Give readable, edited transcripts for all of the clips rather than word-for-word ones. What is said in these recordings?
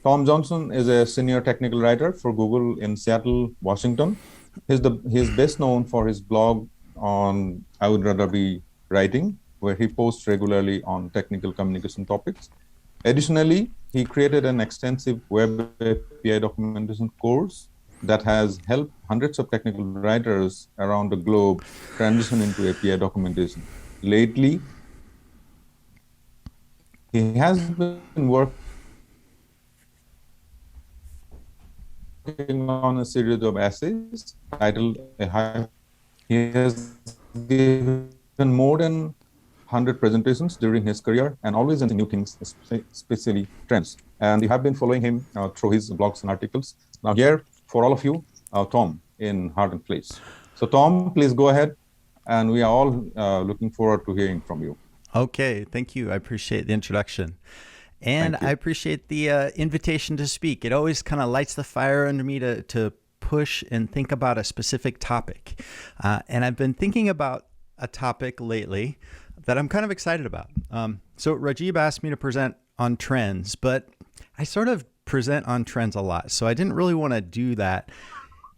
Tom Johnson is a senior technical writer for Google in Seattle, Washington. He's best known for his blog on I Would Rather Be Writing, where he posts regularly on technical communication topics. Additionally, he created an extensive web API documentation course that has helped hundreds of technical writers around the globe transition into API documentation. Lately, he has been working on a series of essays titled A High. He has given more than 100 presentations during his career and always in new things, especially trends. And you have been following him through his blogs and articles. Now here, for all of you, Tom in Heart and Place. So Tom, please go ahead. And we are all looking forward to hearing from you. Okay, thank you. I appreciate the introduction. And I appreciate the invitation to speak. It always kind of lights the fire under me to push and think about a specific topic. And I've been thinking about a topic lately that I'm kind of excited about. So Rajib asked me to present on trends, but I sort of present on trends a lot. So I didn't really want to do that.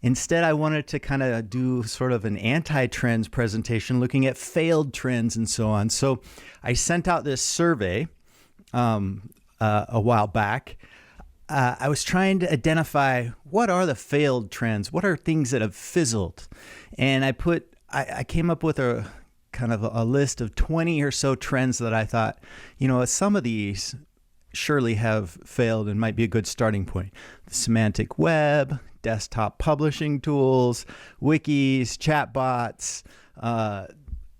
Instead, I wanted to kind of do sort of an anti-trends presentation looking at failed trends and so on. So I sent out this survey a while back. I was trying to identify what are the failed trends? What are things that have fizzled? And I came up with a kind of a list of 20 or so trends that I thought, some of these surely have failed and might be a good starting point. The semantic web, desktop publishing tools, wikis, chatbots,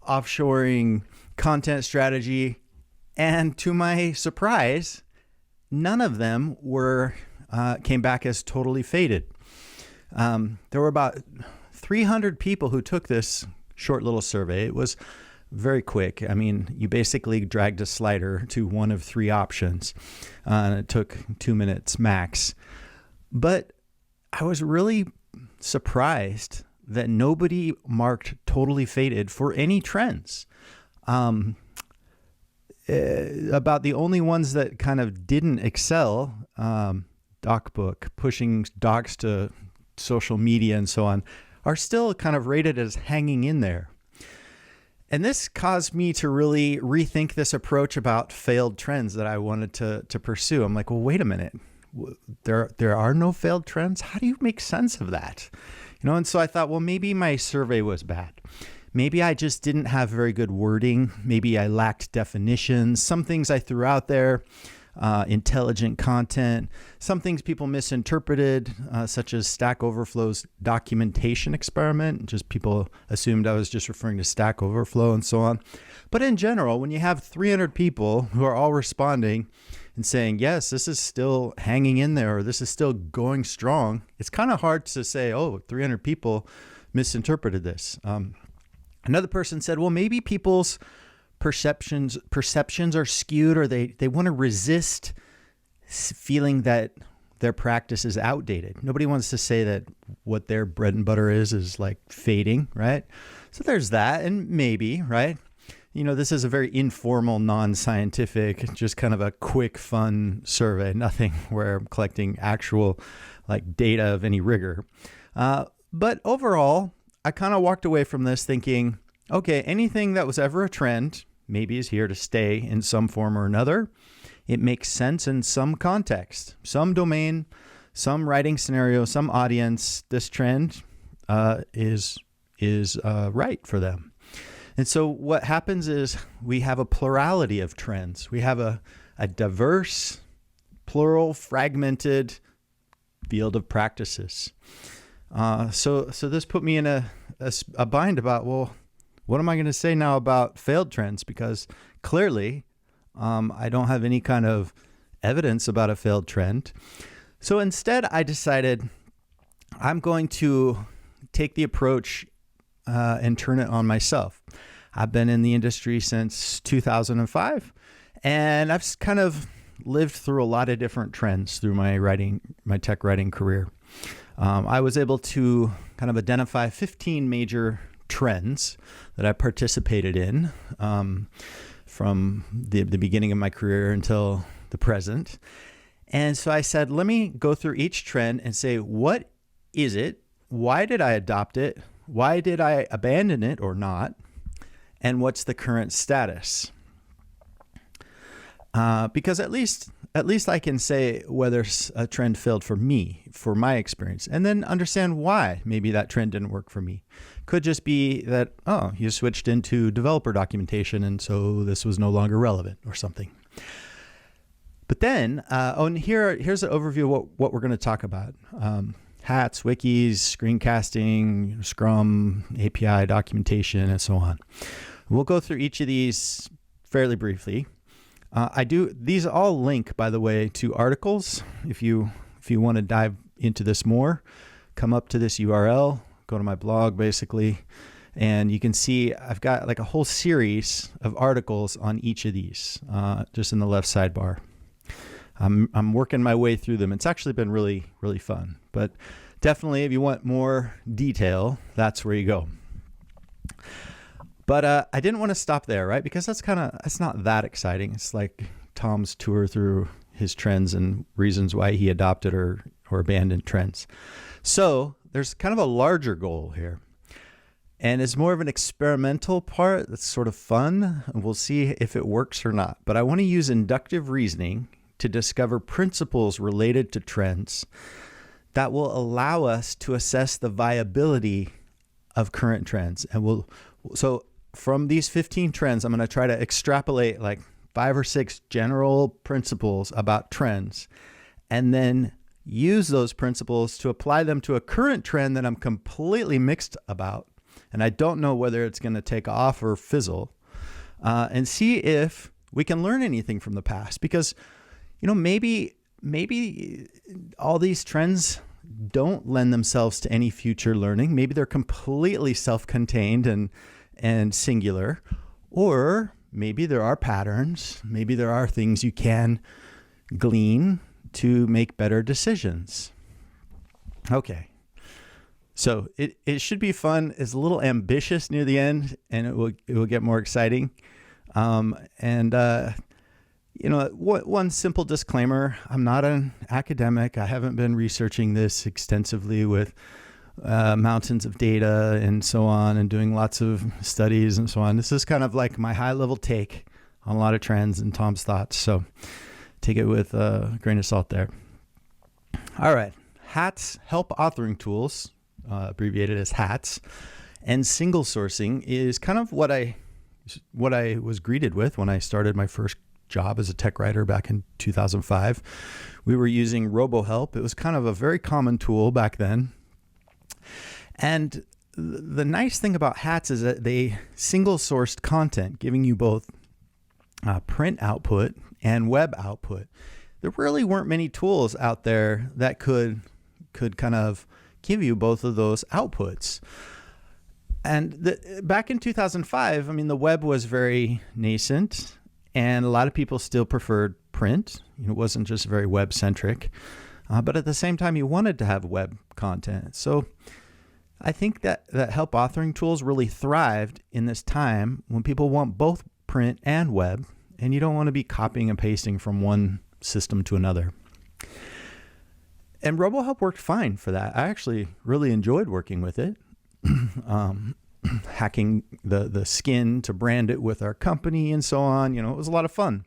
offshoring, content strategy. And to my surprise, none of them came back as totally faded. There were about 300 people who took this short little survey. It was very quick. I mean, you basically dragged a slider to one of three options, and it took 2 minutes max. But I was really surprised that nobody marked totally faded for any trends. About the only ones that kind of didn't excel, DocBook, pushing docs to social media and so on, are still kind of rated as hanging in there. And this caused me to really rethink this approach about failed trends that I wanted to pursue. I'm like, well, wait a minute. There are no failed trends. How do you make sense of that? And so I thought, well, maybe my survey was bad. Maybe I just didn't have very good wording. Maybe I lacked definitions. Some things I threw out there, intelligent content. Some things people misinterpreted, such as Stack Overflow's documentation experiment. Just people assumed I was just referring to Stack Overflow and so on. But in general, when you have 300 people who are all responding and saying, yes, this is still hanging in there, or this is still going strong, it's kind of hard to say, oh, 300 people misinterpreted this. Another person said, well, maybe people's perceptions are skewed, or they want to resist feeling that their practice is outdated. Nobody wants to say that what their bread and butter is like fading, right? So there's that, and maybe, right? This is a very informal, non-scientific, just kind of a quick, fun survey, nothing where I'm collecting actual like data of any rigor. But overall, I kind of walked away from this thinking, okay, anything that was ever a trend maybe is here to stay in some form or another. It makes sense in some context, some domain, some writing scenario, some audience. This trend is right for them. And so what happens is we have a plurality of trends. We have a diverse, plural, fragmented field of practices. So this put me in a bind about, well, what am I going to say now about failed trends? Because clearly I don't have any kind of evidence about a failed trend. So instead, I decided I'm going to take the approach and turn it on myself. I've been in the industry since 2005, and I've kind of lived through a lot of different trends through my tech writing career. I was able to kind of identify 15 major trends that I participated in from the beginning of my career until the present. And so I said, let me go through each trend and say, what is it? Why did I adopt it? Why did I abandon it or not? And what's the current status? Because at least I can say whether a trend failed for me, for my experience, and then understand why maybe that trend didn't work for me. Could just be that, oh, you switched into developer documentation and so this was no longer relevant or something. But then, and here's an overview of what we're going to talk about. Hats, wikis, screencasting, Scrum, API documentation, and so on. We'll go through each of these fairly briefly. These all link, by the way, to articles. If you want to dive into this more, come up to this URL, go to my blog basically, and you can see I've got like a whole series of articles on each of these, just in the left sidebar. I'm working my way through them. It's actually been really, really fun, but definitely if you want more detail, that's where you go. But I didn't want to stop there, right? Because that's not that exciting. It's like Tom's tour through his trends and reasons why he adopted or abandoned trends. So there's kind of a larger goal here. And it's more of an experimental part that's sort of fun. And we'll see if it works or not. But I want to use inductive reasoning to discover principles related to trends that will allow us to assess the viability of current trends. And so from these 15 trends, I'm going to try to extrapolate like 5 or 6 general principles about trends, and then use those principles to apply them to a current trend that I'm completely mixed about. And I don't know whether it's going to take off or fizzle, and see if we can learn anything from the past. Because, maybe all these trends don't lend themselves to any future learning. Maybe they're completely self-contained and singular, or maybe there are patterns. Maybe there are things you can glean to make better decisions. Okay. So it should be fun. It's a little ambitious near the end, and it will get more exciting. One simple disclaimer: I'm not an academic. I haven't been researching this extensively with mountains of data and so on, and doing lots of studies and so on. This is kind of like my high-level take on a lot of trends and Tom's thoughts. So take it with a grain of salt there. All right, HATS, help authoring tools, abbreviated as HATS, and single sourcing is kind of what I was greeted with when I started my first job as a tech writer back in 2005. We were using RoboHelp. It was kind of a very common tool back then. And the nice thing about HATS is that they single sourced content, giving you both print output and web output. There really weren't many tools out there that could kind of give you both of those outputs. And back in 2005, the web was very nascent, and a lot of people still preferred print. It wasn't just very web-centric. But at the same time, you wanted to have web content. So I think that help authoring tools really thrived in this time when people want both print and web, and you don't want to be copying and pasting from one system to another. And RoboHelp worked fine for that. I actually really enjoyed working with it. Hacking the skin to brand it with our company and so on. It was a lot of fun.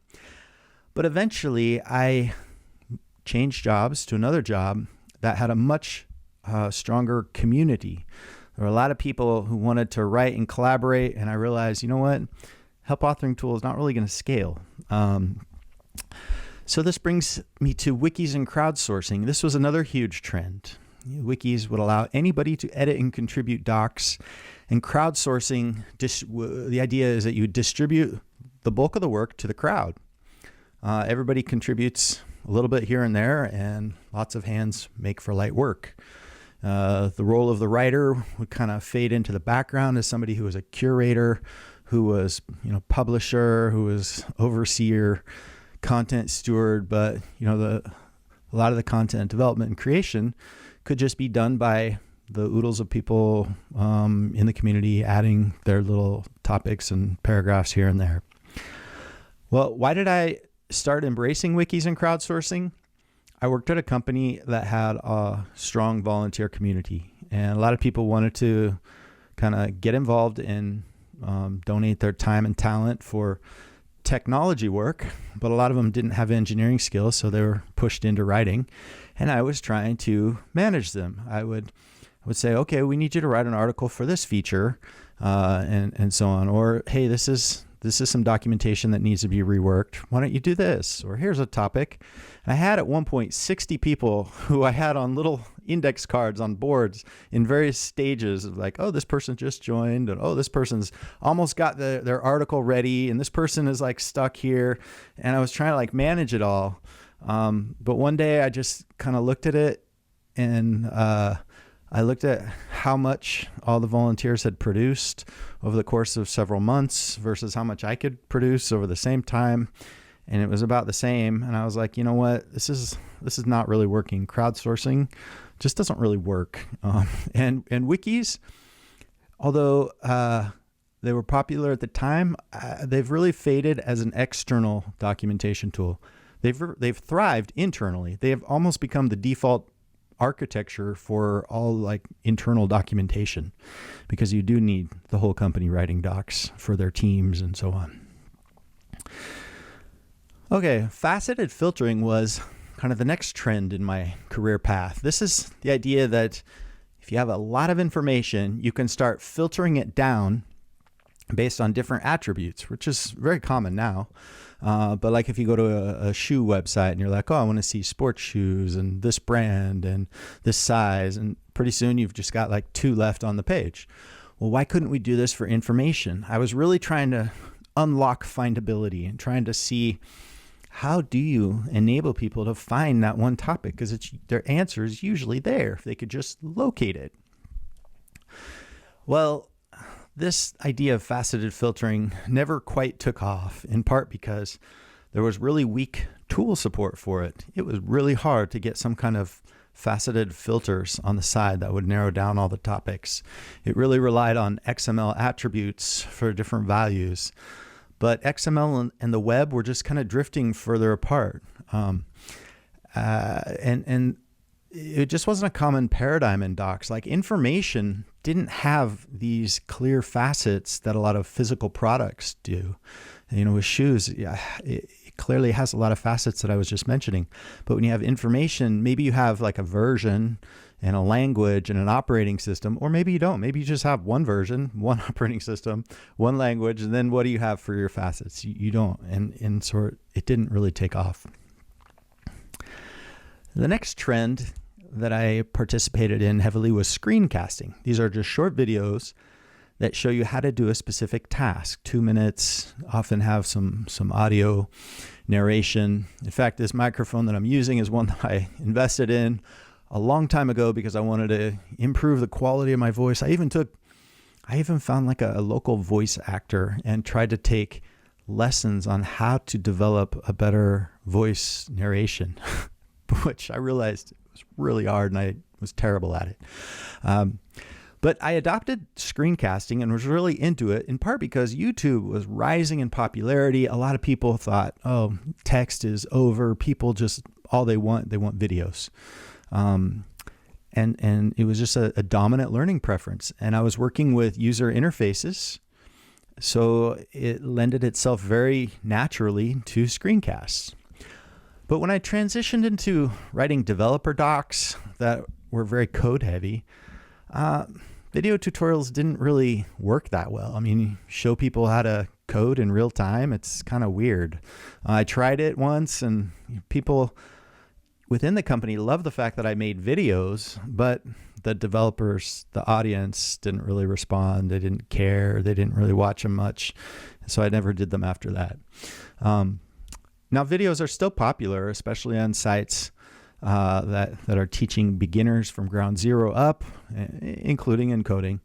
But eventually I changed jobs to another job that had a much stronger community. There were a lot of people who wanted to write and collaborate, and I realized, help authoring tool is not really going to scale. So this brings me to wikis and crowdsourcing. This was another huge trend. Wikis would allow anybody to edit and contribute docs, and crowdsourcing, the idea is that you distribute the bulk of the work to the crowd. Everybody contributes a little bit here and there, and lots of hands make for light work. The role of the writer would kind of fade into the background as somebody who was a curator, who was, publisher, who was overseer, content steward. But, a lot of the content development and creation could just be done by the oodles of people in the community adding their little topics and paragraphs here and there. Well, why did I start embracing wikis and crowdsourcing? I worked at a company that had a strong volunteer community, and a lot of people wanted to kind of get involved and donate their time and talent for technology work, but a lot of them didn't have engineering skills, so they were pushed into writing, and I was trying to manage them. I would say, okay, we need you to write an article for this feature, and so on, or hey, this is some documentation that needs to be reworked. Why don't you do this? Or here's a topic. And I had at one point 60 people who I had on little index cards on boards in various stages of like, oh, this person just joined, and oh, this person's almost got their article ready, and this person is like stuck here. And I was trying to like manage it all. But one day I just kind of looked at it, and I looked at how much all the volunteers had produced over the course of several months versus how much I could produce over the same time. And it was about the same. And I was like, you know what, this is not really working. Crowdsourcing just doesn't really work. And WIKIS, although they were popular at the time, they've really faded as an external documentation tool. They've thrived internally. They have almost become the default architecture for all like internal documentation, because you do need the whole company writing docs for their teams and so on. Okay, faceted filtering was kind of the next trend in my career path. This is the idea that if you have a lot of information, you can start filtering it down based on different attributes, which is very common now. But like if you go to a shoe website and you're like, oh, I want to see sports shoes and this brand and this size, and pretty soon you've just got like 2 left on the page. Well, why couldn't we do this for information? I was really trying to unlock findability and trying to see, how do you enable people to find that one topic? Because their answer is usually there if they could just locate it. Well, this idea of faceted filtering never quite took off, in part because there was really weak tool support for it. It was really hard to get some kind of faceted filters on the side that would narrow down all the topics. It really relied on XML attributes for different values. But XML and the web were just kind of drifting further apart. And it just wasn't a common paradigm in docs. Like information didn't have these clear facets that a lot of physical products do. You know, with shoes, it clearly has a lot of facets that I was just mentioning. But when you have information, maybe you have like a version and a language and an operating system, or maybe you don't. Maybe you just have one version, one operating system, one language, and then what do you have for your facets? You don't. And it didn't really take off. The next trend that I participated in heavily was screencasting. These are just short videos that show you how to do a specific task. 2 minutes, often have some audio narration. In fact, this microphone that I'm using is one that I invested in a long time ago because I wanted to improve the quality of my voice. I even found like a local voice actor and tried to take lessons on how to develop a better voice narration, which I realized was really hard and I was terrible at it. But I adopted screencasting and was really into it, in part because YouTube was rising in popularity. A lot of people thought, oh, text is over. People just, all they want videos. And it was just a dominant learning preference. And I was working with user interfaces, so it lended itself very naturally to screencasts. But when I transitioned into writing developer docs that were very code heavy, video tutorials didn't really work that well. I mean, you show people how to code in real time. It's kind of weird. I tried it once, and people within the company loved the fact that I made videos, but the developers, the audience didn't really respond. They didn't care. They didn't really watch them much. So I never did them after that. Now, videos are still popular, especially on sites that are teaching beginners from ground zero up, including in coding.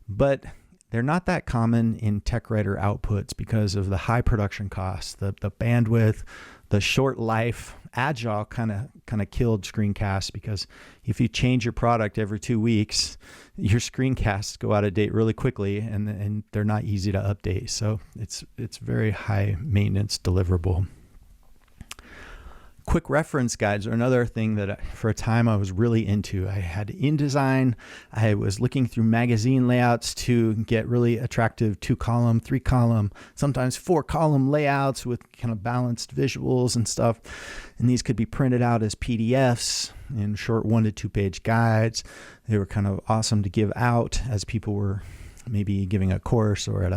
But they're not that common in TechWriter outputs because of the high production costs, the bandwidth, the short life. Agile kind of killed screencasts, because if you change your product every 2 weeks, your screencasts go out of date really quickly, and they're not easy to update. So it's very high maintenance deliverable. Quick reference guides are another thing that for a time I was really into. I had InDesign. I was looking through magazine layouts to get really attractive 2-column, 3-column, sometimes 4-column layouts with kind of balanced visuals and stuff. And these could be printed out as PDFs in short 1 to 2 page guides. They were kind of awesome to give out as people were maybe giving a course or at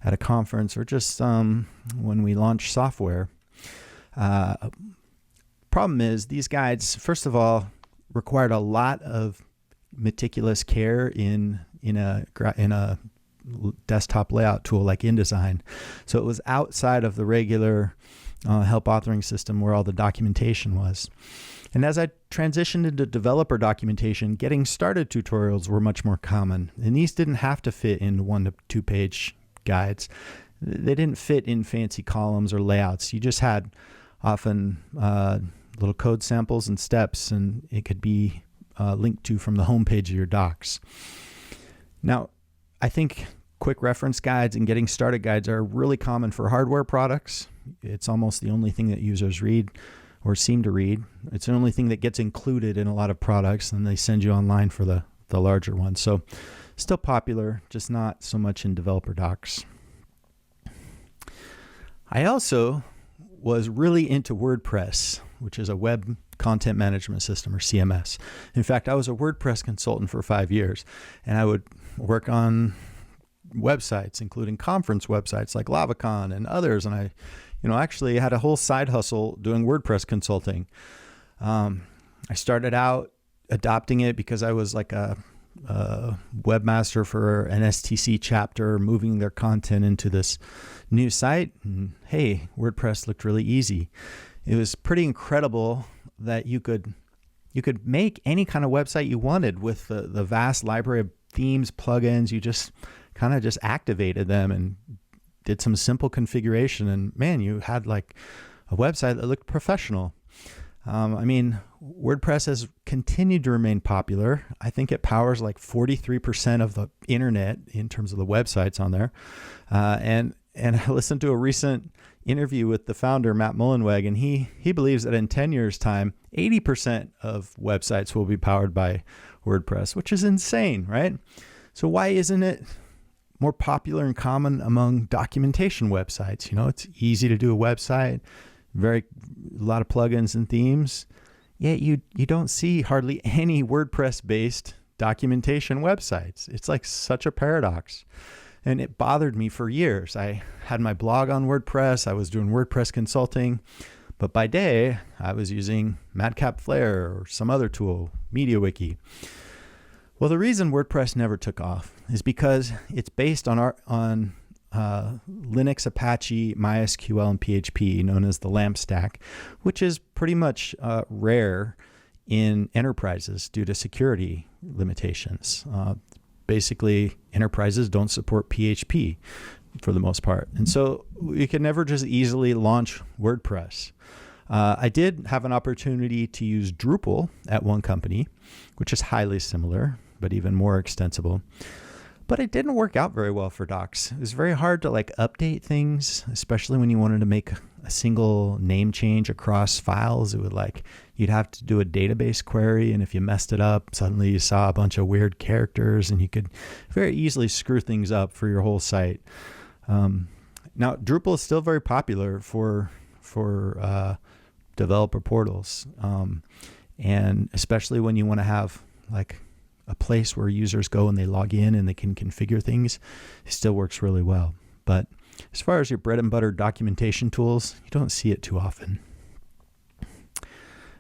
a conference, or just when we launched software. Problem is, these guides, first of all, required a lot of meticulous care in a desktop layout tool like InDesign. So it was outside of the regular help authoring system where all the documentation was. And as I transitioned into developer documentation, getting started tutorials were much more common. And these didn't have to fit in 1 to 2 page guides. They didn't fit in fancy columns or layouts. You just had often little code samples and steps, and it could be linked to from the homepage of your docs. Now, I think quick reference guides and getting started guides are really common for hardware products. It's almost the only thing that users read or seem to read. It's the only thing that gets included in a lot of products, and they send you online for the larger ones. So still popular, just not so much in developer docs. I also was really into WordPress, which is a web content management system, or CMS. In fact, I was a WordPress consultant for 5 years, and I would work on websites, including conference websites like LavaCon and others. And I, actually had a whole side hustle doing WordPress consulting. I started out adopting it because I was like a webmaster for an STC chapter, moving their content into this new site. And hey, WordPress looked really easy. It was pretty incredible that you could make any kind of website you wanted with the vast library of themes, plugins. You just kind of just activated them and did some simple configuration, and man, you had like a website that looked professional. WordPress has continued to remain popular. I think it powers like 43% of the internet in terms of the websites on there. And I listened to a recent interview with the founder, Matt Mullenweg, and he believes that in 10 years' time, 80% of websites will be powered by WordPress, which is insane, right? So why isn't it more popular and common among documentation websites? It's easy to do a website, a lot of plugins and themes, yet you don't see hardly any WordPress-based documentation websites. It's like such a paradox. And it bothered me for years. I had my blog on WordPress. I was doing WordPress consulting. But by day, I was using Madcap Flare or some other tool, MediaWiki. Well, the reason WordPress never took off is because it's based on Linux, Apache, MySQL, and PHP, known as the LAMP stack, which is pretty much rare in enterprises due to security limitations. Basically, enterprises don't support PHP for the most part. And so you can never just easily launch WordPress. I did have an opportunity to use Drupal at one company, which is highly similar, but even more extensible. But it didn't work out very well for docs. It was very hard to update things, especially when you wanted to make a single name change across files. It would you'd have to do a database query, and if you messed it up, suddenly you saw a bunch of weird characters, and you could very easily screw things up for your whole site. Now, Drupal is still very popular for developer portals, and especially when you want to have a place where users go and they log in and they can configure things, it still works really well. But as far as your bread and butter documentation tools, you don't see it too often.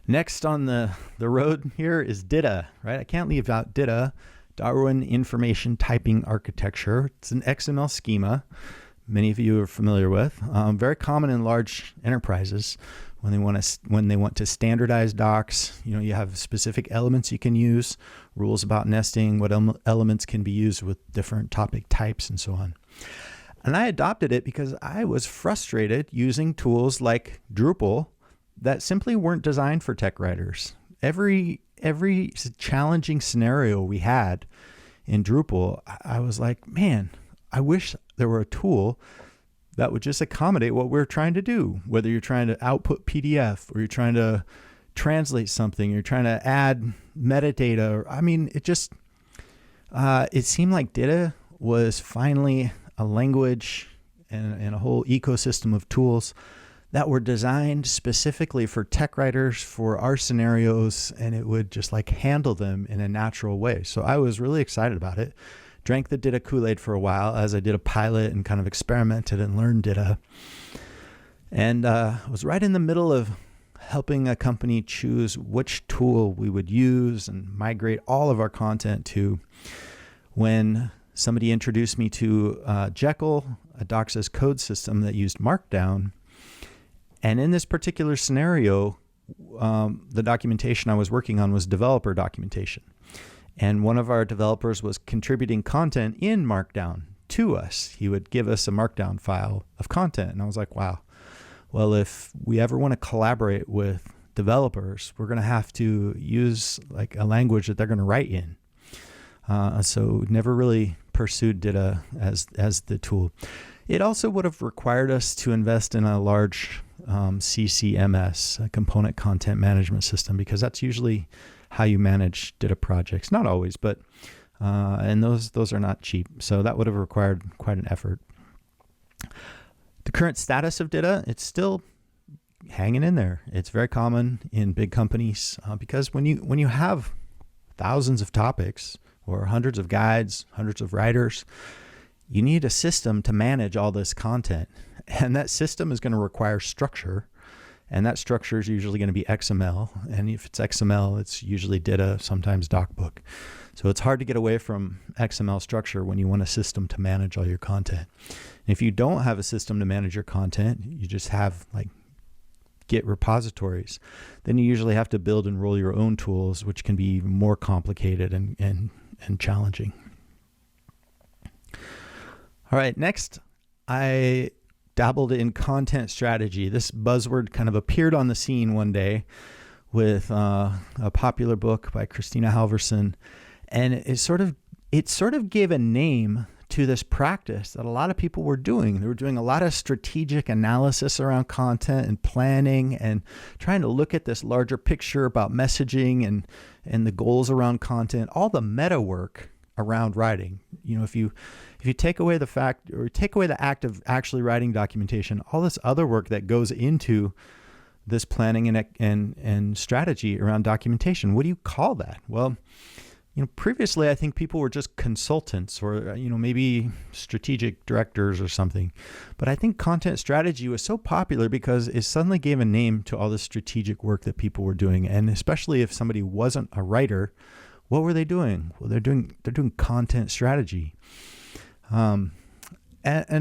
Next on the road here is DITA, right? I can't leave out DITA, Darwin Information Typing Architecture. It's an XML schema many of you are familiar with. Very common in large enterprises when they want to standardize docs. You have specific elements you can use, rules about nesting, what elements can be used with different topic types, and so on. And I adopted it because I was frustrated using tools like Drupal that simply weren't designed for tech writers. Every challenging scenario we had in Drupal, I was like, man, I wish there were a tool that would just accommodate what we're trying to do, whether you're trying to output PDF or you're trying to translate something, you're trying to add metadata. Or, I mean, it seemed like DITA was finally a language and a whole ecosystem of tools that were designed specifically for tech writers for our scenarios, and it would just like handle them in a natural way. So I was really excited about it. Drank the DITA Kool-Aid for a while as I did a pilot and kind of experimented and learned DITA. And I was right in the middle of helping a company choose which tool we would use and migrate all of our content to when somebody introduced me to Jekyll, a Docs as Code system that used Markdown. And in this particular scenario, the documentation I was working on was developer documentation. And one of our developers was contributing content in Markdown to us. He would give us a Markdown file of content. And I was like, wow, well, if we ever want to collaborate with developers, we're going to have to use like a language that they're going to write in. So never really pursued DITA as the tool. It also would have required us to invest in a large CMS, a component content management system, because that's usually how you manage DITA projects. Not always, but and those are not cheap. So that would have required quite an effort. The current status of DITA, it's still hanging in there. It's very common in big companies because when you have thousands of topics or hundreds of guides, hundreds of writers, you need a system to manage all this content. And that system is going to require structure. And that structure is usually going to be XML. And if it's XML, it's usually DITA, sometimes DocBook. So it's hard to get away from XML structure when you want a system to manage all your content. And if you don't have a system to manage your content, you just have like Git repositories, then you usually have to build and roll your own tools, which can be even more complicated and challenging. All right, next, I dabbled in content strategy. This buzzword kind of appeared on the scene one day with a popular book by Christina Halvorson, and it sort of gave a name to this practice that a lot of people were doing. They were doing a lot of strategic analysis around content and planning and trying to look at this larger picture about messaging and the goals around content, all the meta work around writing. You know, if you take away the fact or take away the act of actually writing documentation, all this other work that goes into this planning and strategy around documentation, what do you call that? Well, you know, previously I think people were just consultants or, you know, maybe strategic directors or something. But I think content strategy was so popular because it suddenly gave a name to all the strategic work that people were doing. And especially if somebody wasn't a writer, what were they doing? Well, they're doing content strategy. And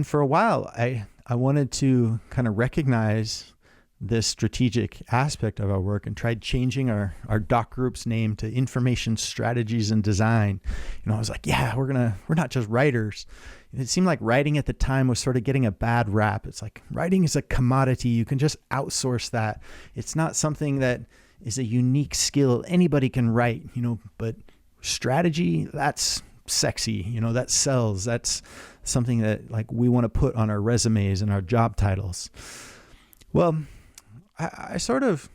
for a while, I wanted to kind of recognize this strategic aspect of our work and tried changing our doc group's name to Information Strategies and Design. You know, I was like, yeah, we're not just writers. And it seemed like writing at the time was sort of getting a bad rap. It's like writing is a commodity. You can just outsource that. It's not something that is a unique skill. Anybody can write, you know, but strategy, that's sexy, you know, that sells. That's something that like we want to put on our resumes and our job titles. Well, I sort of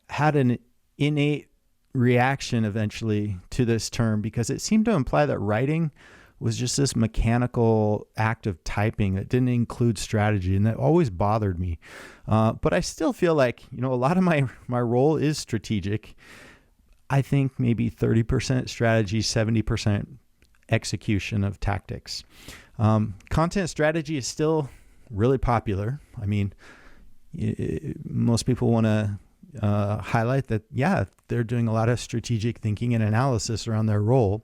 had an innate reaction eventually to this term because it seemed to imply that writing was just this mechanical act of typing that didn't include strategy, and that always bothered me. But I still feel like, you know, a lot of my role is strategic. I think maybe 30% strategy, 70% execution of tactics. Content strategy is still really popular. I mean, most people want to highlight that, yeah, they're doing a lot of strategic thinking and analysis around their role.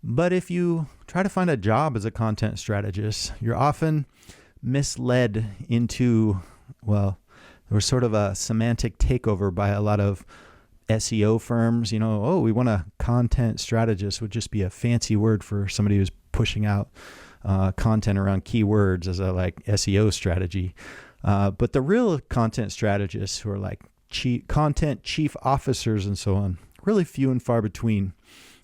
But if you try to find a job as a content strategist, you're often misled into, well, there was sort of a semantic takeover by a lot of SEO firms. You know, oh, we want a content strategist would just be a fancy word for somebody who's pushing out content around keywords as a like SEO strategy. But the real content strategists who are like content chief officers and so on, really few and far between.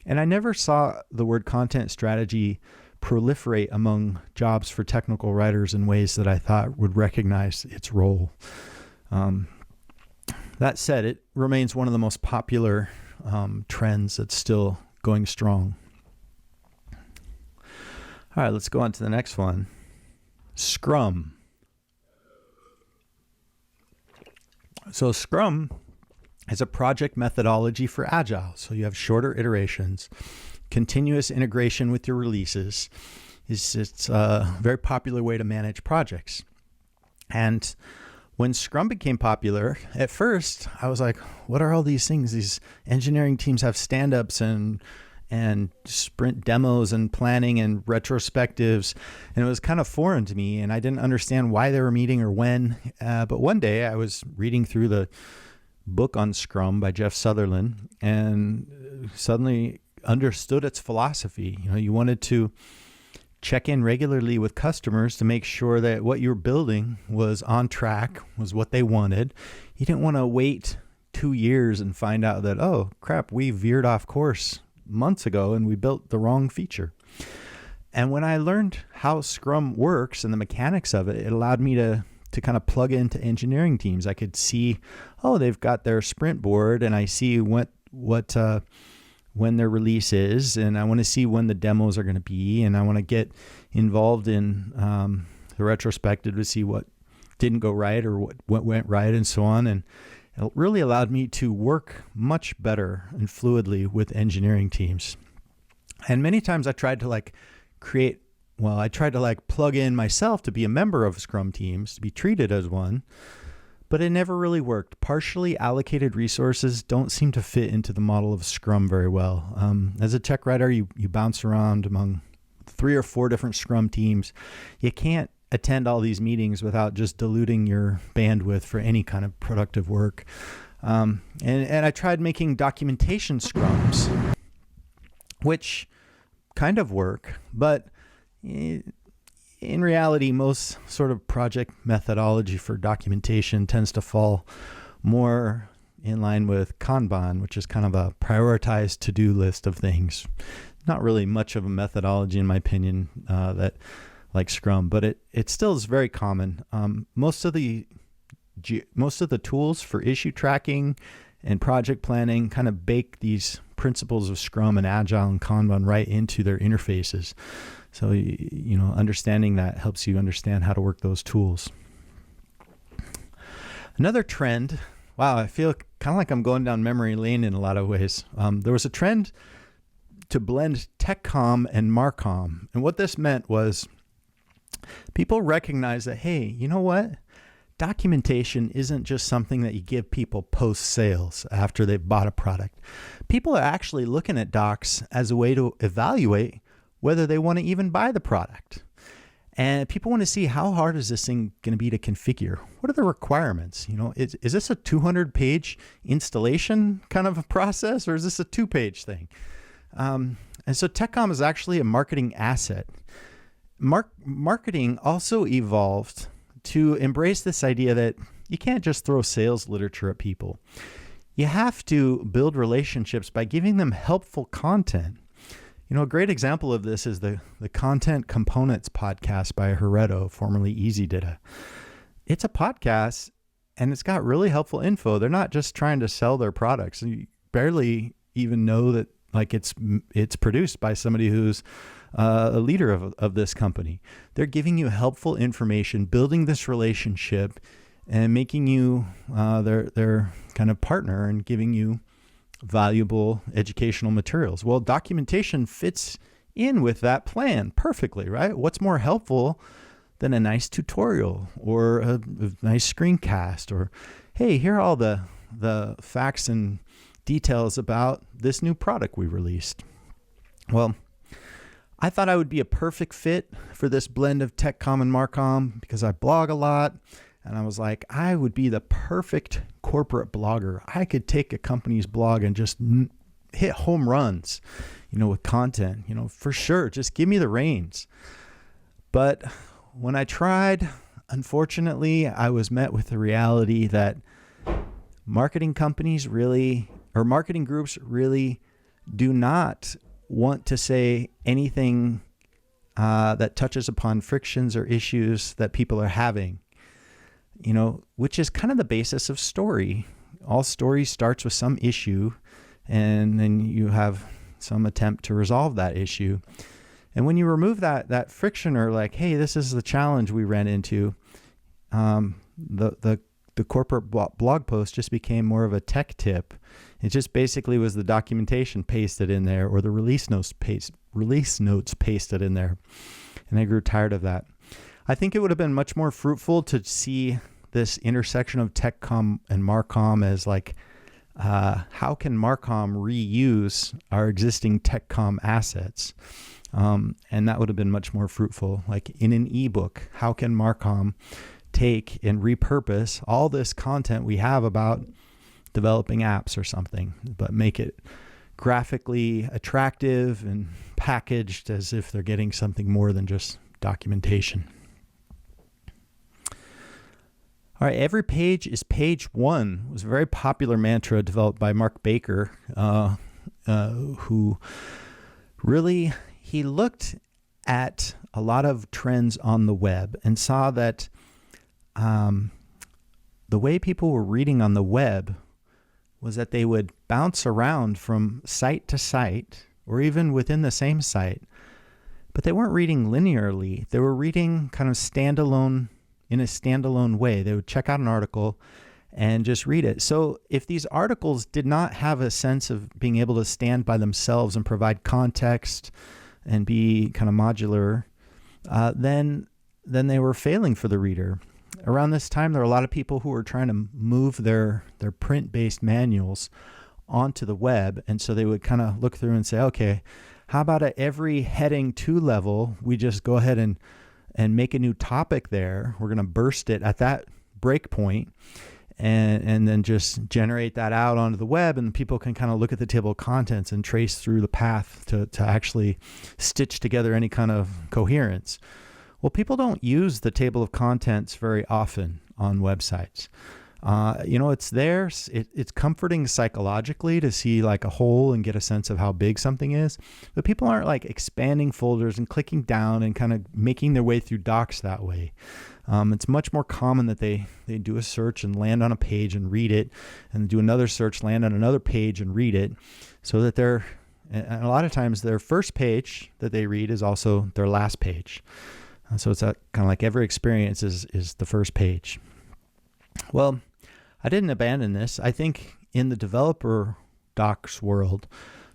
And I never saw the word content strategy proliferate among jobs for technical writers in ways that I thought would recognize its role. That said, it remains one of the most popular trends that's still going strong. All right, let's go on to the next one. Scrum. So Scrum is a project methodology for Agile. So you have shorter iterations, continuous integration with your releases. It's a very popular way to manage projects. And when Scrum became popular, at first I was like, what are all these things? These engineering teams have stand-ups and sprint demos and planning and retrospectives. And it was kind of foreign to me, and I didn't understand why they were meeting or when. But one day I was reading through the book on Scrum by Jeff Sutherland and suddenly understood its philosophy. You wanted to check in regularly with customers to make sure that what you're building was on track, was what they wanted. You didn't want to wait 2 years and find out that, oh crap, we veered off course months ago and we built the wrong feature. And when I learned how Scrum works and the mechanics of it, it allowed me to kind of plug into engineering teams. I could see, oh, they've got their sprint board, and I see when their release is, and I want to see when the demos are going to be, and I want to get involved in the retrospective to see what didn't go right or what went right and so on. And it really allowed me to work much better and fluidly with engineering teams. And many times I tried to plug in myself to be a member of Scrum teams, to be treated as one, but it never really worked. Partially allocated resources don't seem to fit into the model of Scrum very well. As a tech writer, you bounce around among 3 or 4 different Scrum teams. You can't attend all these meetings without just diluting your bandwidth for any kind of productive work. And I tried making documentation Scrums, which kind of work, but in reality, most sort of project methodology for documentation tends to fall more in line with Kanban, which is kind of a prioritized to-do list of things. Not really much of a methodology, in my opinion, that like Scrum, but it still is very common. Most of the tools for issue tracking and project planning kind of bake these principles of Scrum and Agile and Kanban right into their interfaces. So, understanding that helps you understand how to work those tools. Another trend, wow, I feel kind of like I'm going down memory lane in a lot of ways. There was a trend to blend TechComm and MARCOM. And what this meant was people recognize that, hey, you know what? Documentation isn't just something that you give people post-sales after they've bought a product. People are actually looking at docs as a way to evaluate whether they want to even buy the product. And people want to see, how hard is this thing going to be to configure? What are the requirements? Is this a 200-page installation kind of a process, or is this a 2-page thing? And so TechComm is actually a marketing asset. Marketing also evolved to embrace this idea that you can't just throw sales literature at people. You have to build relationships by giving them helpful content. A great example of this is the Content Components podcast by Hereto, formerly EasyData. It's a podcast, and it's got really helpful info. They're not just trying to sell their products. You barely even know that it's produced by somebody who's a leader of this company. They're giving you helpful information, building this relationship, and making you their kind of partner and giving you valuable educational materials. Well, documentation fits in with that plan perfectly, right? What's more helpful than a nice tutorial or a nice screencast, or, hey, here are all the facts and details about this new product we released. Well, I thought I would be a perfect fit for this blend of TechComm and MARCOM because I blog a lot. And I was like, I would be the perfect corporate blogger. I could take a company's blog and just hit home runs, with content, for sure. Just give me the reins. But when I tried, unfortunately, I was met with the reality that marketing companies or marketing groups really do not want to say anything that touches upon frictions or issues that people are having, which is kind of the basis of story. All story starts with some issue, and then you have some attempt to resolve that issue. And when you remove that friction, or like, hey, this is the challenge we ran into, the corporate blog post just became more of a tech tip. It just basically was the documentation pasted in there, or the release notes pasted in there. And I grew tired of that. I think it would have been much more fruitful to see this intersection of TechCom and MARCOM as like, how can MARCOM reuse our existing TechCom assets? And that would have been much more fruitful. Like in an ebook, how can MARCOM take and repurpose all this content we have about developing apps or something, but make it graphically attractive and packaged as if they're getting something more than just documentation. All right, every page is page one. It was a very popular mantra developed by Mark Baker, who really, he looked at a lot of trends on the web and saw that the way people were reading on the web was that they would bounce around from site to site, or even within the same site, but they weren't reading linearly. They were reading kind of standalone, in a standalone way. They would check out an article and just read it. So if these articles did not have a sense of being able to stand by themselves and provide context and be kind of modular, then they were failing for the reader. Around this time, there were a lot of people who were trying to move their print-based manuals onto the web. And so they would kind of look through and say, okay, how about at every heading 2 level, we just go ahead and make a new topic there. We're going to burst it at that breakpoint and then just generate that out onto the web, and people can kind of look at the table of contents and trace through the path to actually stitch together any kind of coherence. Well, people don't use the table of contents very often on websites. It's there. It's comforting psychologically to see like a whole and get a sense of how big something is. But people aren't like expanding folders and clicking down and kind of making their way through docs that way. It's much more common that they do a search and land on a page and read it, and do another search, land on another page and read it, so that and a lot of times their first page that they read is also their last page. So it's kind of like every experience is the first page. Well, I didn't abandon this. I think in the developer docs world,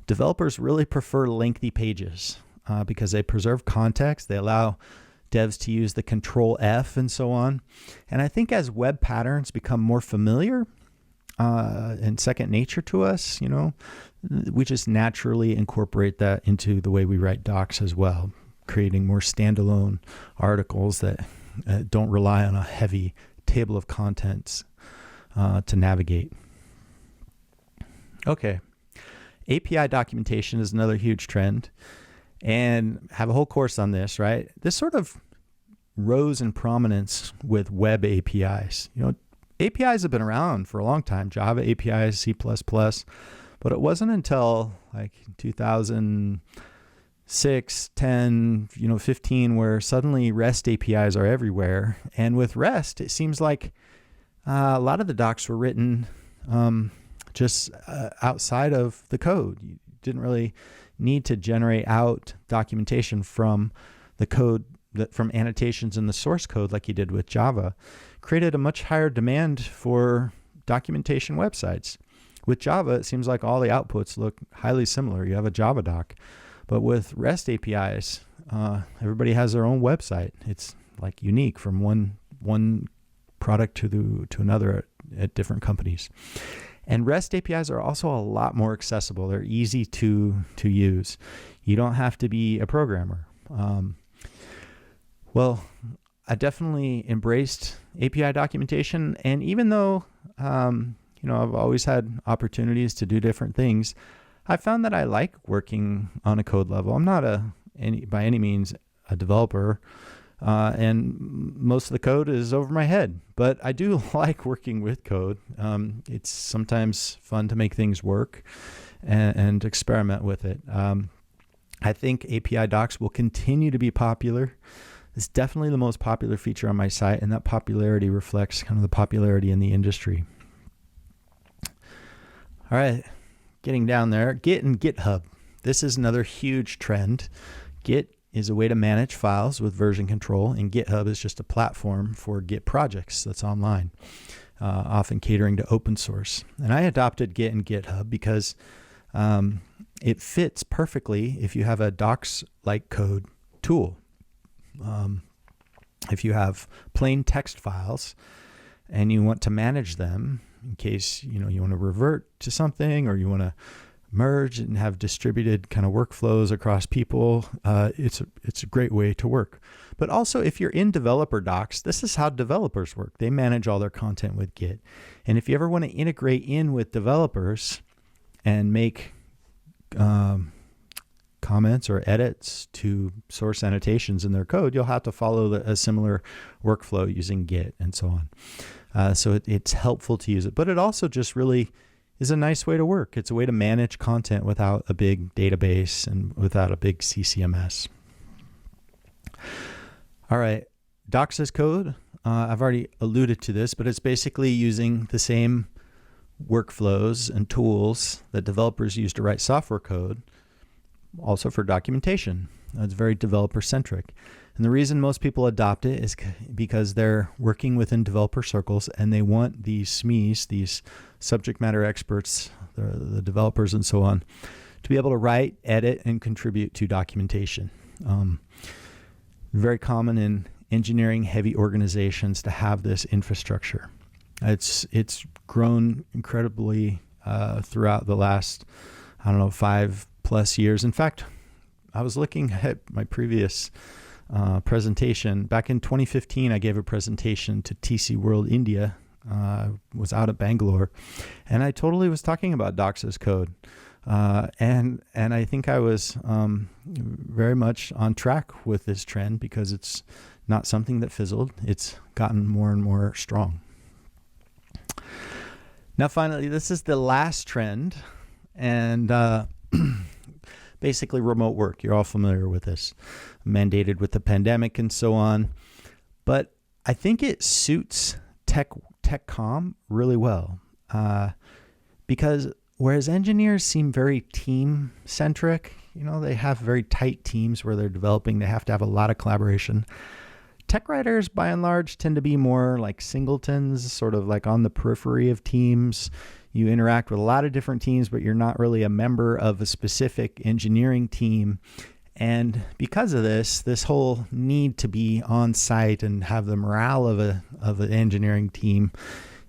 developers really prefer lengthy pages because they preserve context. They allow devs to use the Control F and so on. And I think as web patterns become more familiar and second nature to us, we just naturally incorporate that into the way we write docs as well, creating more standalone articles that don't rely on a heavy table of contents to navigate. Okay. API documentation is another huge trend, and have a whole course on this, right? This sort of rose in prominence with web APIs. APIs have been around for a long time, Java APIs, C++, but it wasn't until like 2006, 10, 15, where suddenly REST APIs are everywhere. And with REST, it seems like a lot of the docs were written just outside of the code. You didn't really need to generate out documentation from the code, from annotations in the source code like you did with Java. Created a much higher demand for documentation websites. With Java, it seems like all the outputs look highly similar. You have a Java doc. But with REST APIs, everybody has their own website. It's like unique from one product to another at different companies. And REST APIs are also a lot more accessible. They're easy to use. You don't have to be a programmer. Well, I definitely embraced API documentation. And even though, I've always had opportunities to do different things, I found that I like working on a code level. I'm not by any means a developer, and most of the code is over my head, but I do like working with code. It's sometimes fun to make things work and experiment with it. I think API docs will continue to be popular. It's definitely the most popular feature on my site, and that popularity reflects kind of the popularity in the industry. All right, getting down there, Git and GitHub. This is another huge trend. Git is a way to manage files with version control, and GitHub is just a platform for Git projects that's online, often catering to open source. And I adopted Git and GitHub because it fits perfectly if you have a docs-like code tool. If you have plain text files and you want to manage them in case you want to revert to something, or you want to merge and have distributed kind of workflows across people, it's a great way to work. But also, if you're in developer docs, this is how developers work. They manage all their content with Git. And if you ever want to integrate in with developers and make comments or edits to source annotations in their code, you'll have to follow a similar workflow using Git and so on. So it's helpful to use it, but it also just really is a nice way to work. It's a way to manage content without a big database and without a big CCMS. All right, docs as code. I've already alluded to this, but it's basically using the same workflows and tools that developers use to write software code, also for documentation. It's very developer centric. And the reason most people adopt it is because they're working within developer circles and they want these SMEs, these subject matter experts, the developers and so on, to be able to write, edit, and contribute to documentation. Very common in engineering heavy organizations to have this infrastructure. It's grown incredibly throughout the last, 5+ years. In fact, I was looking at my previous presentation. Back in 2015, I gave a presentation to TC World India. Was out at Bangalore, and I totally was talking about docs as code. And I think I was very much on track with this trend because it's not something that fizzled. It's gotten more and more strong. Now, finally, this is the last trend, and basically remote work. You're all familiar with this, mandated with the pandemic and so on. But I think it suits tech comm really well because whereas engineers seem very team centric, they have very tight teams where they're developing, they have to have a lot of collaboration. Tech writers, by and large, tend to be more like singletons, sort of like on the periphery of teams. You interact with a lot of different teams, but you're not really a member of a specific engineering team. And because of this whole need to be on site and have the morale of an engineering team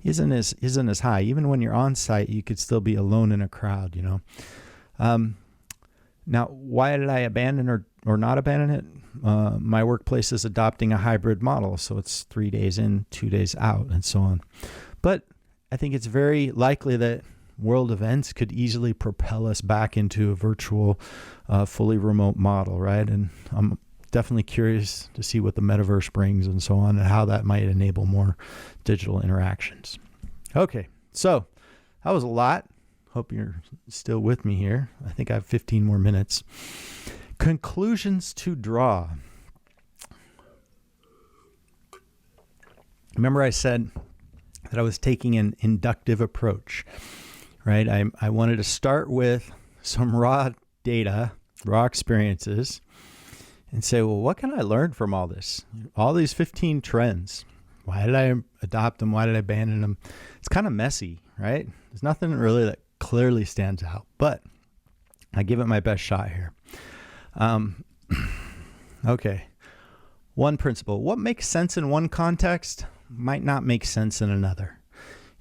isn't as high. Even when you're on site, you could still be alone in a crowd, Now, why did I abandon or not abandon it? My workplace is adopting a hybrid model, so it's 3 days in, 2 days out, and so on. But I think it's very likely that world events could easily propel us back into a virtual, fully remote model, right? And I'm definitely curious to see what the metaverse brings and so on, and how that might enable more digital interactions. Okay, so that was a lot. Hope you're still with me here. I think I have 15 more minutes. Conclusions to draw. Remember I said that I was taking an inductive approach, right? I wanted to start with some raw data, raw experiences, and say, well, what can I learn from all this? All these 15 trends. Why did I adopt them? Why did I abandon them? It's kind of messy, right? There's nothing really that clearly stands out, but I give it my best shot here. Okay. One principle. What makes sense in one context might not make sense in another.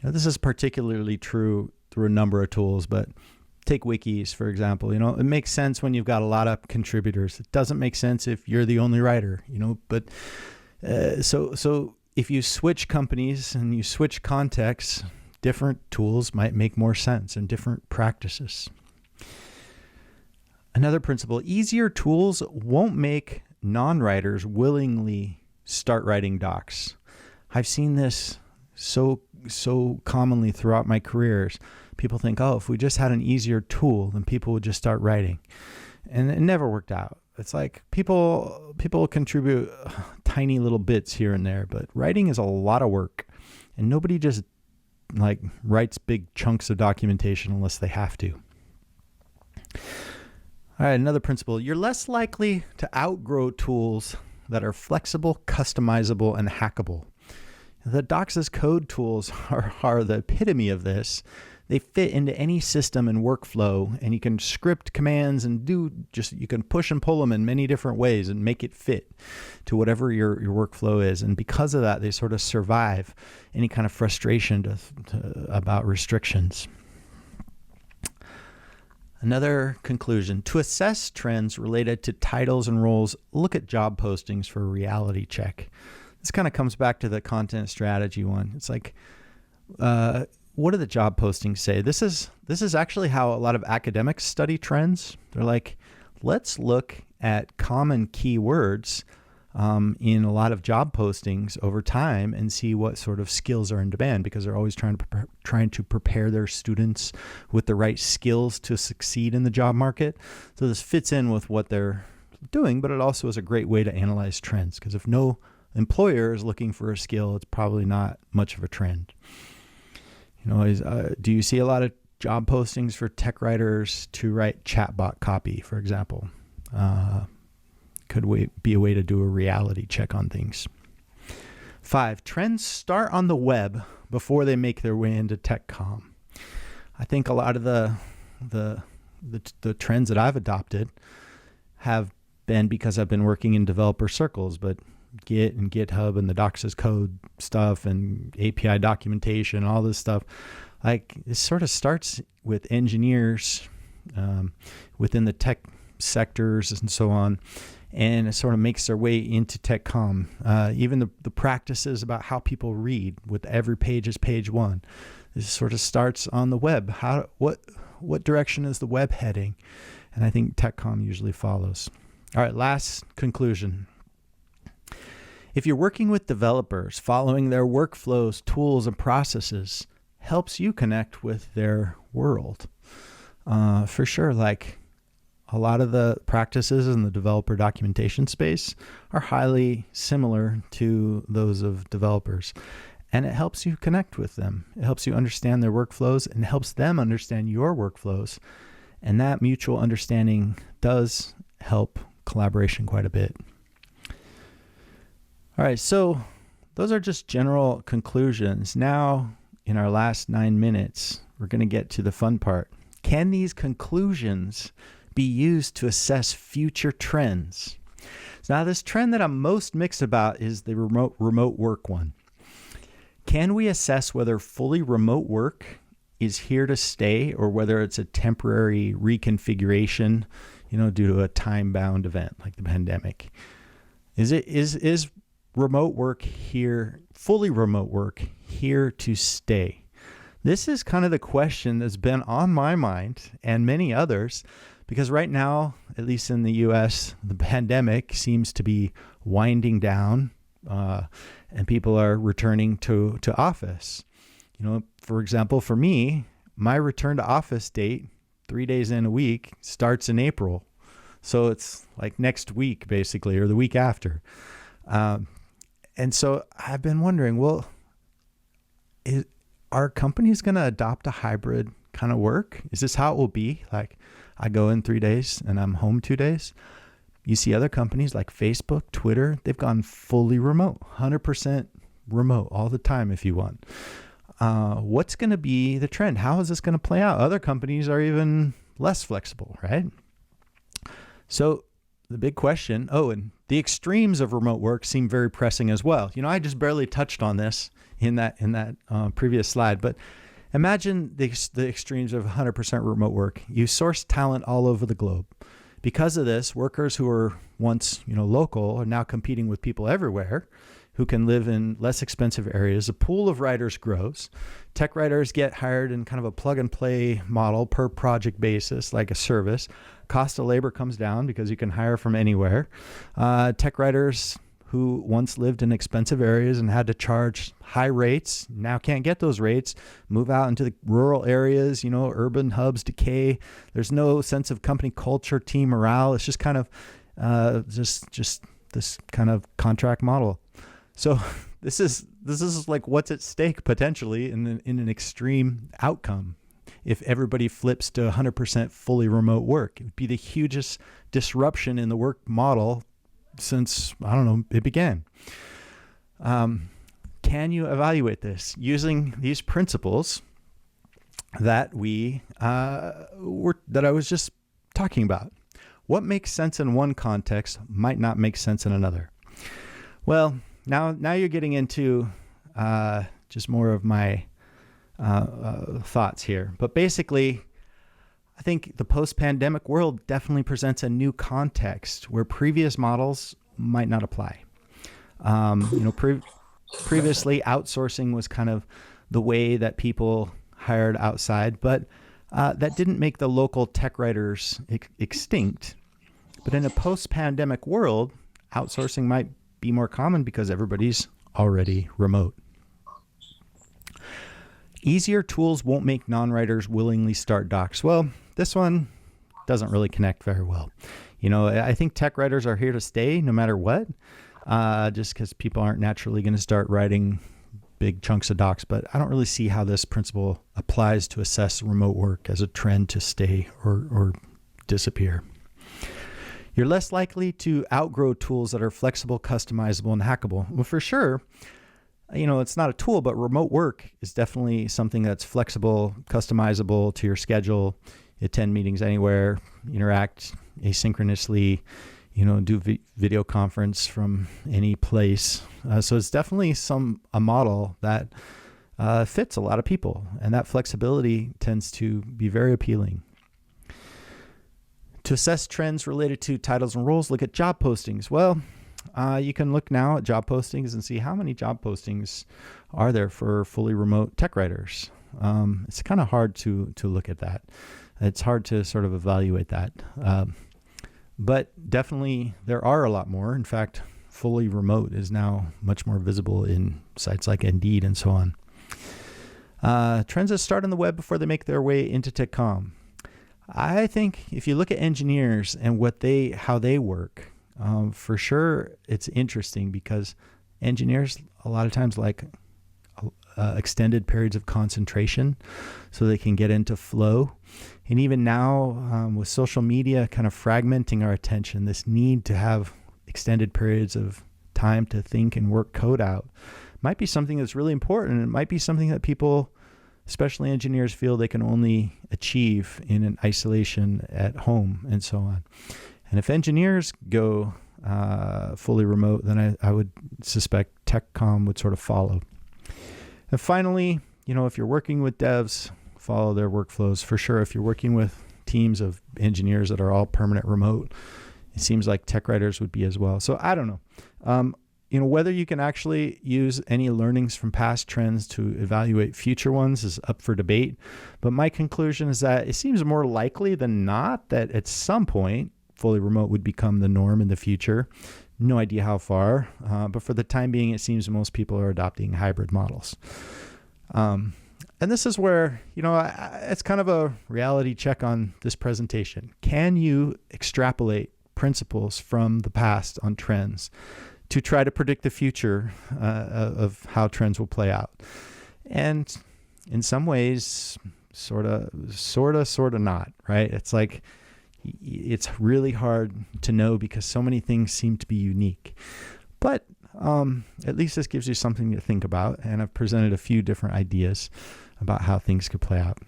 This is particularly true through a number of tools, but take WIKIS, for example. It makes sense when you've got a lot of contributors. It doesn't make sense if you're the only writer, but so if you switch companies and you switch contexts, different tools might make more sense and different practices. Another principle, easier tools won't make non-writers willingly start writing docs. I've seen this so commonly throughout my careers. People think, oh, if we just had an easier tool, then people would just start writing. and it never worked out. It's like people contribute tiny little bits here and there, but writing is a lot of work, and nobody just like writes big chunks of documentation unless they have to. All right, another principle. You're less likely to outgrow tools that are flexible, customizable, and hackable. The Docs' code tools are the epitome of this. They fit into any system and workflow, and you can script commands and you can push and pull them in many different ways and make it fit to whatever your workflow is. And because of that, they sort of survive any kind of frustration about restrictions. Another conclusion: to assess trends related to titles and roles, look at job postings for a reality check. This kind of comes back to the content strategy one. It's like, what do the job postings say? This is actually how a lot of academics study trends. They're like, let's look at common keywords in a lot of job postings over time and see what sort of skills are in demand, because they're always trying to prepare their students with the right skills to succeed in the job market. So this fits in with what they're doing, but it also is a great way to analyze trends, because if no employer is looking for a skill, it's probably not much of a trend. Do you see a lot of job postings for tech writers to write chatbot copy, for example? Could be a way to do a reality check on things. 5, trends start on the web before they make their way into tech comm. I think a lot of the trends that I've adopted have been because I've been working in developer circles, but Git and GitHub and the Docs' code stuff and API documentation, all this stuff, like it sort of starts with engineers within the tech sectors and so on, and it sort of makes their way into tech comm. Even the practices about how people read, with every page is page one. This sort of starts on the web. What direction is the web heading? And I think tech comm usually follows. All right, last conclusion. If you're working with developers, following their workflows, tools, and processes helps you connect with their world. For sure, like a lot of the practices in the developer documentation space are highly similar to those of developers. And it helps you connect with them. It helps you understand their workflows and helps them understand your workflows. And that mutual understanding does help collaboration quite a bit. All right, so those are just general conclusions. Now, in our last 9 minutes, we're going to get to the fun part. Can these conclusions be used to assess future trends? So now, this trend that I'm most mixed about is the remote work one. Can we assess whether fully remote work is here to stay or whether it's a temporary reconfiguration, due to a time-bound event like the pandemic? Is remote work here, fully remote work here to stay? This is kind of the question that's been on my mind and many others, because right now, at least in the US, the pandemic seems to be winding down, and people are returning to office. For example, for me, my return to office date, 3 days in a week, starts in April. So it's like next week, basically, or the week after. And so I've been wondering, well, are companies going to adopt a hybrid kind of work? Is this how it will be? Like I go in 3 days and I'm home 2 days. You see other companies like Facebook, Twitter, they've gone fully remote, 100% remote all the time if you want. What's going to be the trend? How is this going to play out? Other companies are even less flexible, right? So the big question, and the extremes of remote work seem very pressing as well. I just barely touched on this in that previous slide, but imagine the extremes of 100% remote work. You source talent all over the globe. Because of this, workers who were once, local are now competing with people everywhere who can live in less expensive areas. The pool of writers grows. Tech writers get hired in kind of a plug and play model per project basis, like a service. Cost of labor comes down because you can hire from anywhere. Tech writers who once lived in expensive areas and had to charge high rates, now can't get those rates, move out into the rural areas, urban hubs decay. There's no sense of company culture, team morale. It's just kind of just this kind of contract model. So this is like what's at stake potentially in an extreme outcome. If everybody flips to 100% fully remote work, it would be the hugest disruption in the work model since, I don't know, it began. Can you evaluate this using these principles that that I was just talking about? What makes sense in one context might not make sense in another. Well, now you're getting into just more of my thoughts here. But basically, I think the post-pandemic world definitely presents a new context where previous models might not apply. Previously, outsourcing was kind of the way that people hired outside, but that didn't make the local tech writers extinct. But in a post-pandemic world, outsourcing might be more common because everybody's already remote. Easier tools won't make non-writers willingly start docs. Well, this one doesn't really connect very well. I think tech writers are here to stay no matter what, just because people aren't naturally going to start writing big chunks of docs. But I don't really see how this principle applies to assess remote work as a trend to stay or disappear. You're less likely to outgrow tools that are flexible, customizable, and hackable. Well, for sure, it's not a tool, but remote work is definitely something that's flexible, customizable to your schedule. Attend meetings anywhere, interact asynchronously, do video conference from any place. So it's definitely a model that fits a lot of people, and that flexibility tends to be very appealing. To assess trends related to titles and roles, look at job postings. Well, you can look now at job postings and see how many job postings are there for fully remote tech writers. It's kind of hard to look at that. It's hard to sort of evaluate that. But definitely there are a lot more. In fact, fully remote is now much more visible in sites like Indeed and so on. Trends that start on the web before they make their way into TechCom. I think if you look at engineers and how they work, for sure it's interesting because engineers a lot of times like extended periods of concentration so they can get into flow. And even now with social media kind of fragmenting our attention, this need to have extended periods of time to think and work code out might be something that's really important. It might be something that people, especially engineers, feel they can only achieve in an isolation at home and so on. And if engineers go fully remote, then I would suspect TechCom would sort of follow. And finally, if you're working with devs, follow their workflows. For sure, if you're working with teams of engineers that are all permanent remote, it seems like tech writers would be as well. So I don't know. Whether you can actually use any learnings from past trends to evaluate future ones is up for debate. But my conclusion is that it seems more likely than not that at some point, fully remote would become the norm in the future. No idea how far, but for the time being, it seems most people are adopting hybrid models. And this is where, it's kind of a reality check on this presentation. Can you extrapolate principles from the past on trends to try to predict the future of how trends will play out? And in some ways, sort of not, right? It's like, it's really hard to know because so many things seem to be unique. But at least this gives you something to think about, and I've presented a few different ideas about how things could play out.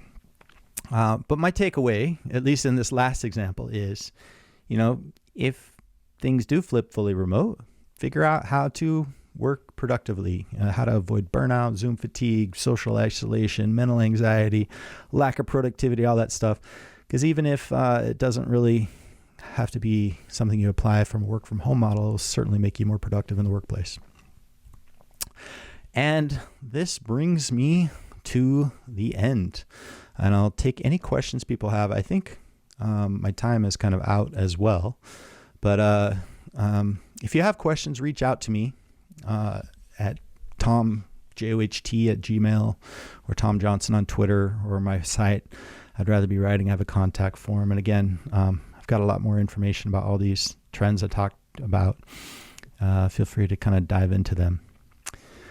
But my takeaway, at least in this last example, is, if things do flip fully remote, figure out how to work productively, how to avoid burnout, Zoom fatigue, social isolation, mental anxiety, lack of productivity, all that stuff. Because even if it doesn't really have to be something you apply from a work from home model, it will certainly make you more productive in the workplace. And this brings me to the end. And I'll take any questions people have. I think my time is kind of out as well. But If you have questions, reach out to me at tomjoht@gmail or Tom Johnson on Twitter or my site. I'd rather be writing. I have a contact form. And again, I've got a lot more information about all these trends I talked about. Feel free to kind of dive into them.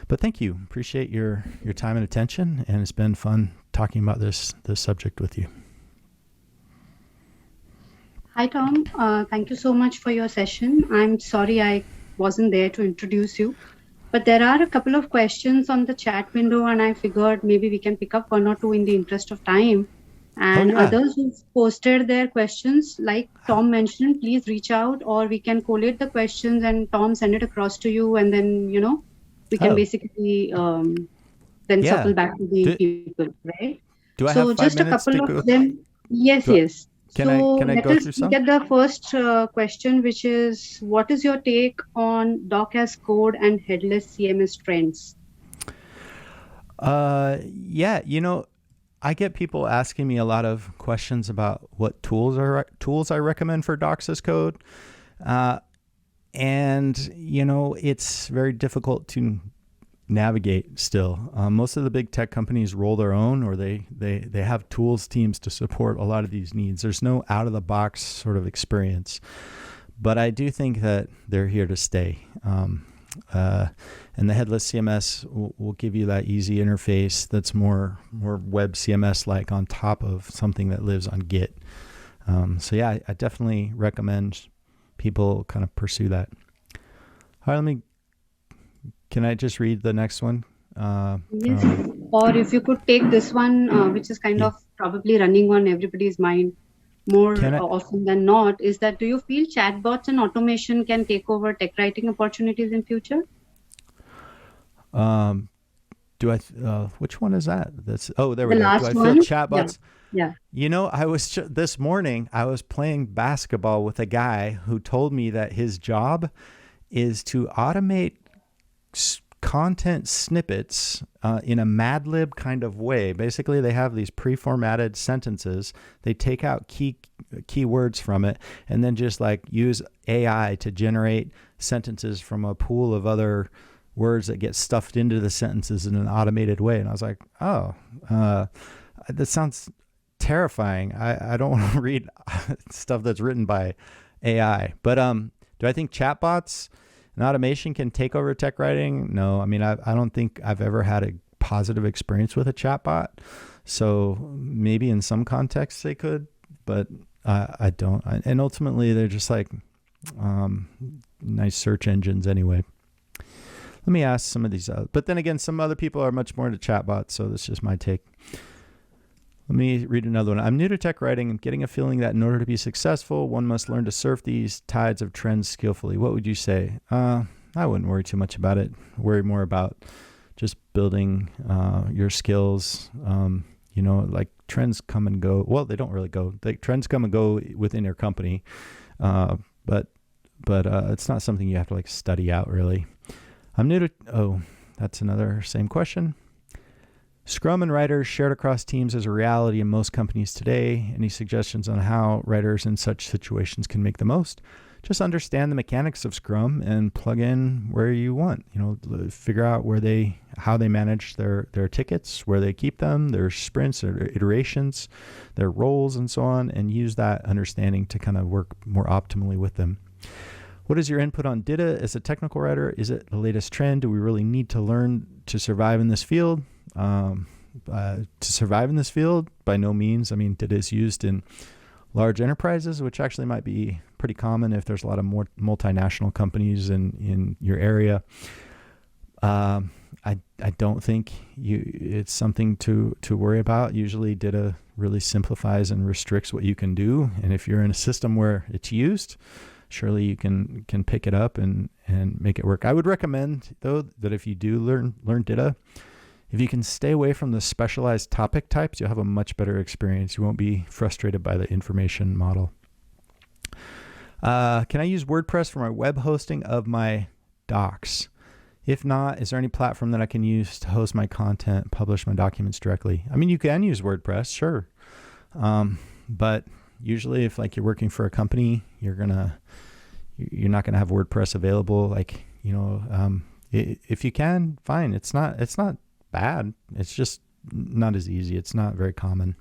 But thank you. Appreciate your time and attention. And it's been fun talking about this subject with you. Hi, Tom. Thank you so much for your session. I'm sorry I wasn't there to introduce you, but there are a couple of questions on the chat window, and I figured maybe we can pick up one or two in the interest of time. And others who've posted their questions, like Tom mentioned, please reach out, or we can collate the questions and Tom send it across to you, and then, we can basically then circle back to the people, right? Do I have 5 just a minutes couple to go? of them. Yes. Can I go through some? Get the first question, which is, what is your take on doc as code and headless CMS trends? I get people asking me a lot of questions about what tools I recommend for docs as code. And it's very difficult to navigate still. Most of the big tech companies roll their own, or they have tools teams to support a lot of these needs. There's no out of the box sort of experience, but I do think that they're here to stay. And the headless CMS will give you that easy interface that's more web CMS like on top of something that lives on Git. I definitely recommend people kind of pursue that. All right, can I just read the next one? Yes. Or if you could take this one, which is kind of probably running on everybody's mind more often than not, is that, do you feel chatbots and automation can take over tech writing opportunities in future? Which one is that? There we go. Do I feel chatbots? Yeah. This morning I was playing basketball with a guy who told me that his job is to automate content snippets in a Mad Lib kind of way. Basically, they have these pre-formatted sentences. They take out keywords from it and then just use AI to generate sentences from a pool of other words that get stuffed into the sentences in an automated way. And I was like, that sounds terrifying. I don't want to read stuff that's written by AI. But do I think chatbots and automation can take over tech writing? No. I mean, I don't think I've ever had a positive experience with a chatbot. So maybe in some contexts they could, but I don't. And ultimately, they're just nice search engines anyway. Let me ask some of these. But then again, some other people are much more into chatbots, so that's just my take. Let me read another one. I'm new to tech writing and getting a feeling that in order to be successful, one must learn to surf these tides of trends skillfully. What would you say? I wouldn't worry too much about it. Worry more about just building your skills. Trends come and go. Well, they don't really go. Trends come and go within your company, but it's not something you have to study out really. I'm new to. That's another same question. Scrum and writers shared across teams is a reality in most companies today. Any suggestions on how writers in such situations can make the most? Just understand the mechanics of Scrum and plug in where you want. Figure out how they manage their tickets, where they keep them, their sprints, their iterations, their roles, and so on, and use that understanding to kind of work more optimally with them. What is your input on DITA as a technical writer? Is it the latest trend? Do we really need to learn to survive in this field? To survive in this field, by no means. I mean, DITA is used in large enterprises, which actually might be pretty common if there's a lot of more multinational companies in your area. I don't think it's something to worry about. Usually DITA really simplifies and restricts what you can do. And if you're in a system where it's used, surely you can pick it up and make it work. I would recommend, though, that if you do learn DITA, if you can stay away from the specialized topic types, you'll have a much better experience. You won't be frustrated by the information model. Can I use WordPress for my web hosting of my docs? If not, is there any platform that I can use to host my content, publish my documents directly? I mean, you can use WordPress, sure. But usually if you're working for a company, you're gonna you're not going to have WordPress available. Like, if you can, fine. It's not bad. It's just not as easy. It's not very common.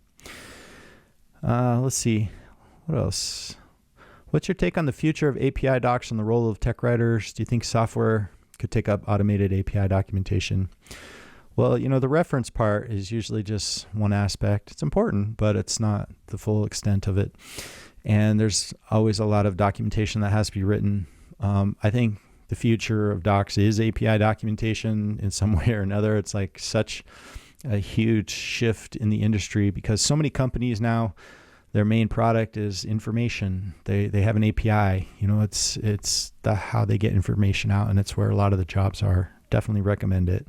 Let's see. What else? What's your take on the future of API docs and the role of tech writers? Do you think software could take up automated API documentation? Well, the reference part is usually just one aspect. It's important, but it's not the full extent of it. And there's always a lot of documentation that has to be written. I think the future of docs is API documentation in some way or another. It's like such a huge shift in the industry because so many companies now, their main product is information. They have an API. It's how they get information out, and it's where a lot of the jobs are. Definitely recommend it.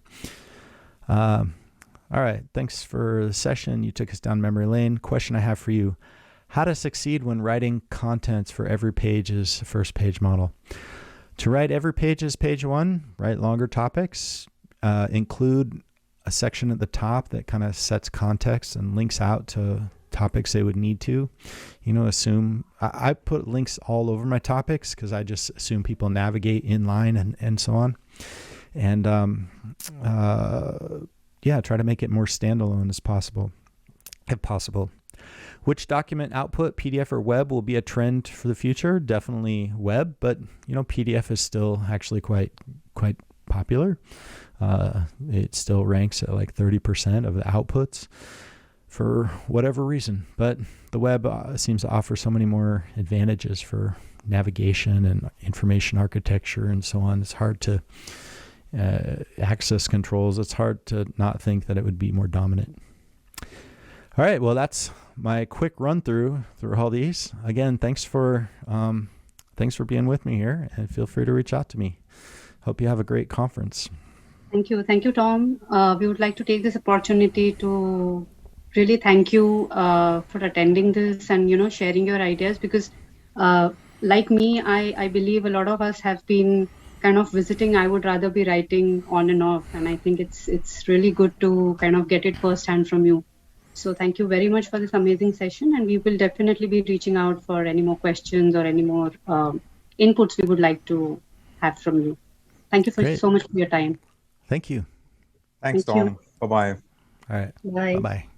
All right. Thanks for the session. You took us down memory lane. Question I have for you: how to succeed when writing contents for every page is first page model. To write every page as page one, write longer topics, include a section at the top that kind of sets context and links out to topics they would need to. Assume I put links all over my topics because I just assume people navigate in line and so on. And try to make it more standalone as possible, if possible. Which document output, PDF or web, will be a trend for the future? Definitely web, but PDF is still actually quite popular. It still ranks at like 30% of the outputs for whatever reason. But the web seems to offer so many more advantages for navigation and information architecture and so on. It's hard to access controls. It's hard to not think that it would be more dominant. All right, well, that's my quick run through all these. Again, thanks for being with me here, and feel free to reach out to me. Hope you have a great conference. Thank you, Tom. We would like to take this opportunity to really thank you for attending this and sharing your ideas, because like me, I believe a lot of us have been kind of visiting. I would rather be writing on and off, and I think it's really good to kind of get it firsthand from you. So thank you very much for this amazing session, and we will definitely be reaching out for any more questions or any more inputs we would like to have from you. Thank you so much for your time. Thank you. Thanks, Tom. Bye-bye. All right. Bye. Bye-bye.